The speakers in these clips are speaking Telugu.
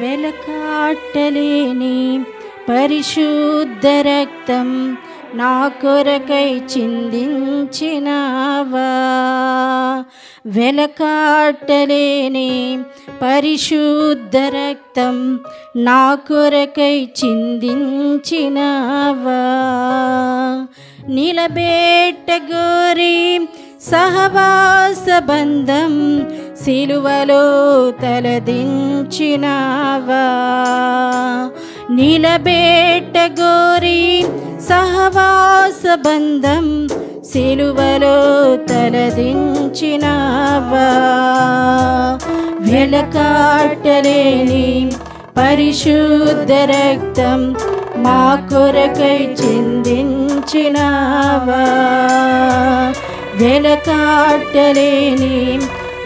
వెలకాట్టలేని పరిశుద్ధ రక్తం నా కొరకై చిందించినావా. వెలకాట్టలేని పరిశుద్ధ రక్తం నా కొరకై చిందించినావా. నిలబెట్టగోరి సహవాస బంధం సిలువలో తలదించినావా. నిలబెట్టగోరి సహవాస బంధం సిలువలో తలదించినావా. వెలకాట్టలేని పరిశుద్ధ రక్తం మా కొరకై చిందించినావా. వెలకాట్టలేని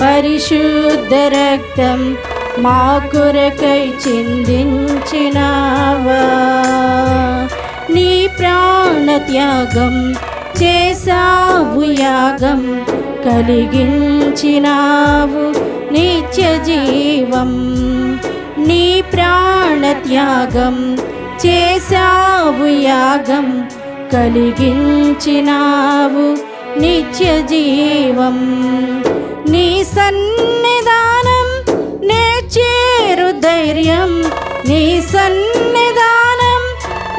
పరిశుద్ధ రక్తం మా కొరకై చిందించినావా. నీ ప్రాణ త్యాగం చేసావు యాగం, కలిగించినావు నిత్య జీవం. నీ ప్రాణ త్యాగం చేసావు యాగం, కలిగించినావు నిత్య జీవం. నీ సన్నిధానం నే చేరు ధైర్యం, నీ సన్నిధానం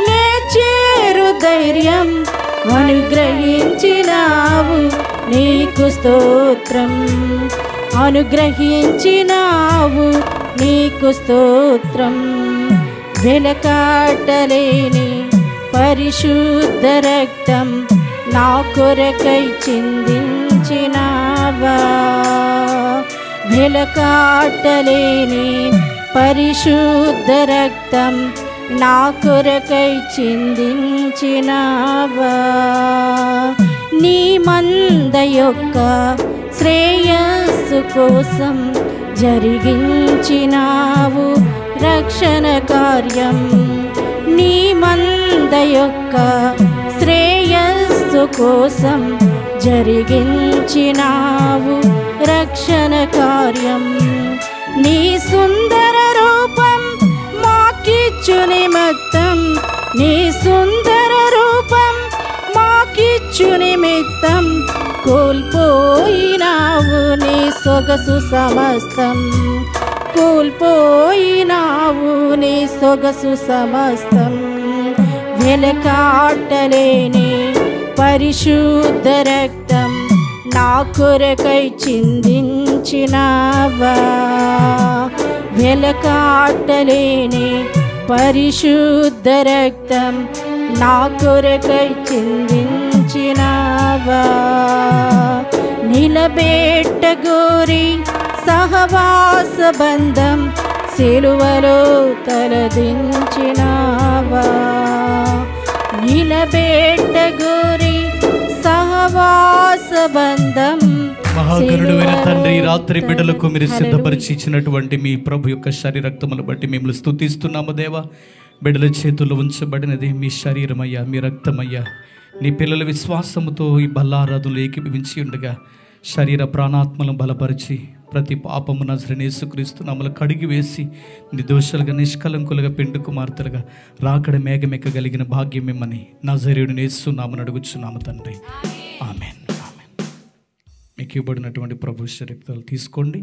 నే చేరు ధైర్యం. అనుగ్రహించినావు నీకు స్తోత్రం, అనుగ్రహించినావు నీకు స్తోత్రం. వెలకాట్టలేని పరిశుద్ధ రక్తం నా కొరకై చిందించినావా. వెలకాట్టలేని పరిశుద్ధ రక్తం నా కొరకై చిందించినావా. నీ మంద యొక్క శ్రేయస్సు కోసం జరిగించినావు రక్షణ కార్యం. నీ మంద యొక్క శ్రేయస్సు కోసం జరిగించినావు రక్షణ కార్యం. నీ సుందర రూపం మాకిచ్చు నిమిత్తం, నీ సుందర రూపం మాకిచ్చు నిమిత్తం. కోల్పోయినావు నీ సొగసు సమస్తం, కోల్పోయినావు నీ సొగసు సమస్తం. వెలకాట్టలేని పరిశుద్ధ రక్తం నా కొరకై చిందించినావా. వెలకాట్టలేని పరిశుద్ధ రక్తం నా కొరకై చిందించినావా. నిలబెట్టగోరి సహవాస బంధం సిలువలో తలదించినావా. నిలబెట్టగోరి సహవాస బంధం. మహాగణుడైన తండ్రి, రాత్రి బిడ్డలకు మీరు సిద్ధపరిచి ఇచ్చినటువంటి మీ ప్రభు యొక్క శరీరక్తములు బట్టి మిమ్మల్ని స్తుతిస్తున్నాము దేవా. బిడ్డల చేతుల్లో ఉంచబడినది మీ శరీరమయ్యా, మీ రక్తమయ్యా. నీ పిల్లల విశ్వాసముతో ఈ బల్లారాధనలు ఏకీభవించి ఉండగా శరీర ప్రాణాత్మలను బలపరిచి ప్రతి పాపము నజరేయుడైన యేసుక్రీస్తు నామములో కడిగి వేసి నిర్దోషులుగా నిష్కలంకులుగా పెండు కుమార్తెలుగా రాకడ మేఘమెక్కగలిగిన భాగ్యం మిమ్మని నజరేయుడైన యేసు నామమున అడుగుచున్నాము తండ్రి. ఆమేన్. మీకు ఇవ్వబడినటువంటి ప్రభు శరీరక్తాలు తీసుకోండి.